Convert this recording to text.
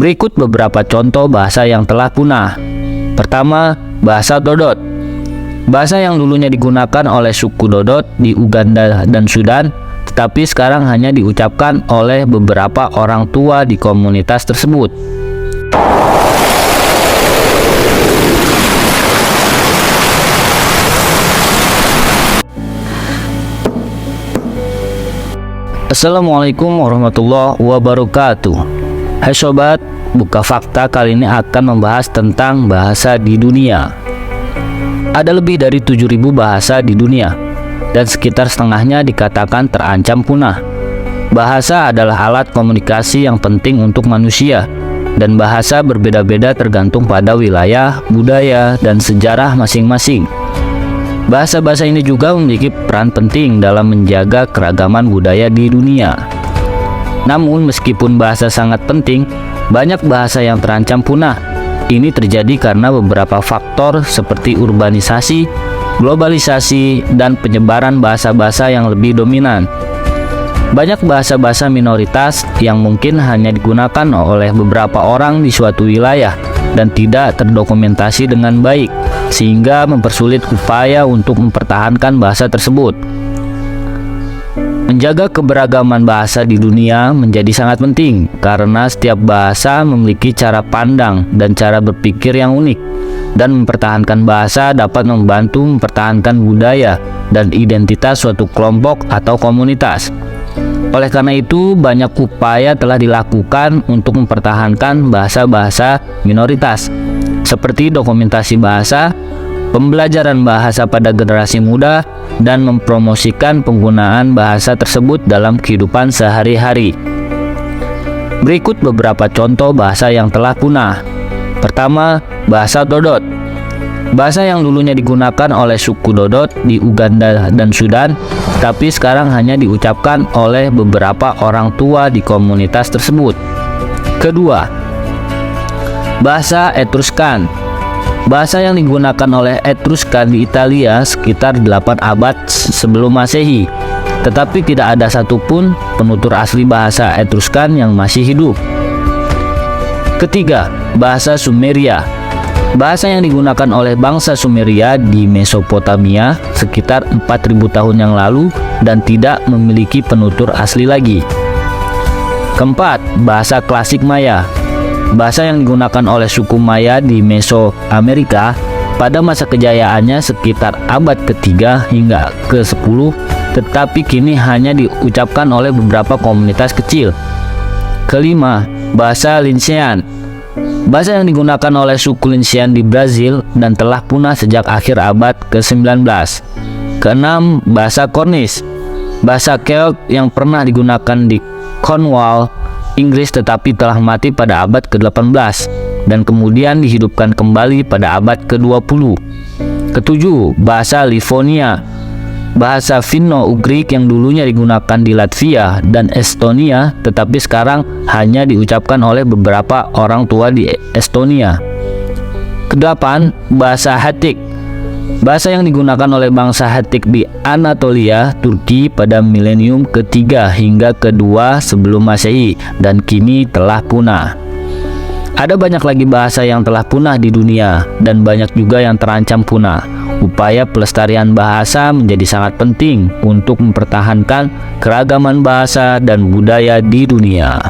Berikut beberapa contoh bahasa yang telah punah. Pertama, bahasa Dodot. Bahasa yang dulunya digunakan oleh suku Dodot di Uganda dan Sudan, tetapi sekarang hanya diucapkan oleh beberapa orang tua di komunitas tersebut. Assalamualaikum warahmatullahi wabarakatuh. Hai sobat, Buka Fakta kali ini akan membahas tentang bahasa di dunia. Ada lebih dari 7.000 bahasa di dunia, dan sekitar setengahnya dikatakan terancam punah. Bahasa adalah alat komunikasi yang penting untuk manusia, dan bahasa berbeda-beda tergantung pada wilayah, budaya, dan sejarah masing-masing. Bahasa-bahasa ini juga memiliki peran penting dalam menjaga keragaman budaya di dunia. Namun meskipun bahasa sangat penting, banyak bahasa yang terancam punah. Ini terjadi karena beberapa faktor seperti urbanisasi, globalisasi, dan penyebaran bahasa-bahasa yang lebih dominan. Banyak bahasa-bahasa minoritas yang mungkin hanya digunakan oleh beberapa orang di suatu wilayah dan tidak terdokumentasi dengan baik, sehingga mempersulit upaya untuk mempertahankan bahasa tersebut. Menjaga keberagaman bahasa di dunia menjadi sangat penting karena setiap bahasa memiliki cara pandang dan cara berpikir yang unik, dan mempertahankan bahasa dapat membantu mempertahankan budaya dan identitas suatu kelompok atau komunitas. Oleh karena itu, banyak upaya telah dilakukan untuk mempertahankan bahasa-bahasa minoritas, seperti dokumentasi bahasa, pembelajaran bahasa pada generasi muda, dan mempromosikan penggunaan bahasa tersebut dalam kehidupan sehari-hari. Berikut beberapa contoh bahasa yang telah punah. Pertama, bahasa Dodot. Bahasa yang dulunya digunakan oleh suku Dodot di Uganda dan Sudan, tapi sekarang hanya diucapkan oleh beberapa orang tua di komunitas tersebut. Kedua, bahasa Etruskan. Bahasa yang digunakan oleh Etruskan di Italia sekitar 8 abad sebelum Masehi, tetapi tidak ada satupun penutur asli bahasa Etruskan yang masih hidup. Ketiga, bahasa Sumeria. Bahasa yang digunakan oleh bangsa Sumeria di Mesopotamia sekitar 4.000 tahun yang lalu dan tidak memiliki penutur asli lagi. Keempat, bahasa klasik Maya. Bahasa yang digunakan oleh suku Maya di Mesoamerika pada masa kejayaannya sekitar abad ke-3 hingga ke-10, tetapi kini hanya diucapkan oleh beberapa komunitas kecil. Kelima, bahasa Lincean. Bahasa yang digunakan oleh suku Lincean di Brazil dan telah punah sejak akhir abad ke-19. Keenam, bahasa Cornish. Bahasa Celt yang pernah digunakan di Cornwall, Inggris, tetapi telah mati pada abad ke-18 dan kemudian dihidupkan kembali pada abad ke-20. Ketujuh, bahasa Livonia. Bahasa Finno-Ugrik yang dulunya digunakan di Latvia dan Estonia, tetapi sekarang hanya diucapkan oleh beberapa orang tua di Estonia. Kedelapan, bahasa Hattik. Bahasa yang digunakan oleh bangsa Hattik di Anatolia, Turki pada milenium ke-3 hingga ke-2 sebelum Masehi dan kini telah punah. Ada banyak lagi bahasa yang telah punah di dunia dan banyak juga yang terancam punah. Upaya pelestarian bahasa menjadi sangat penting untuk mempertahankan keragaman bahasa dan budaya di dunia.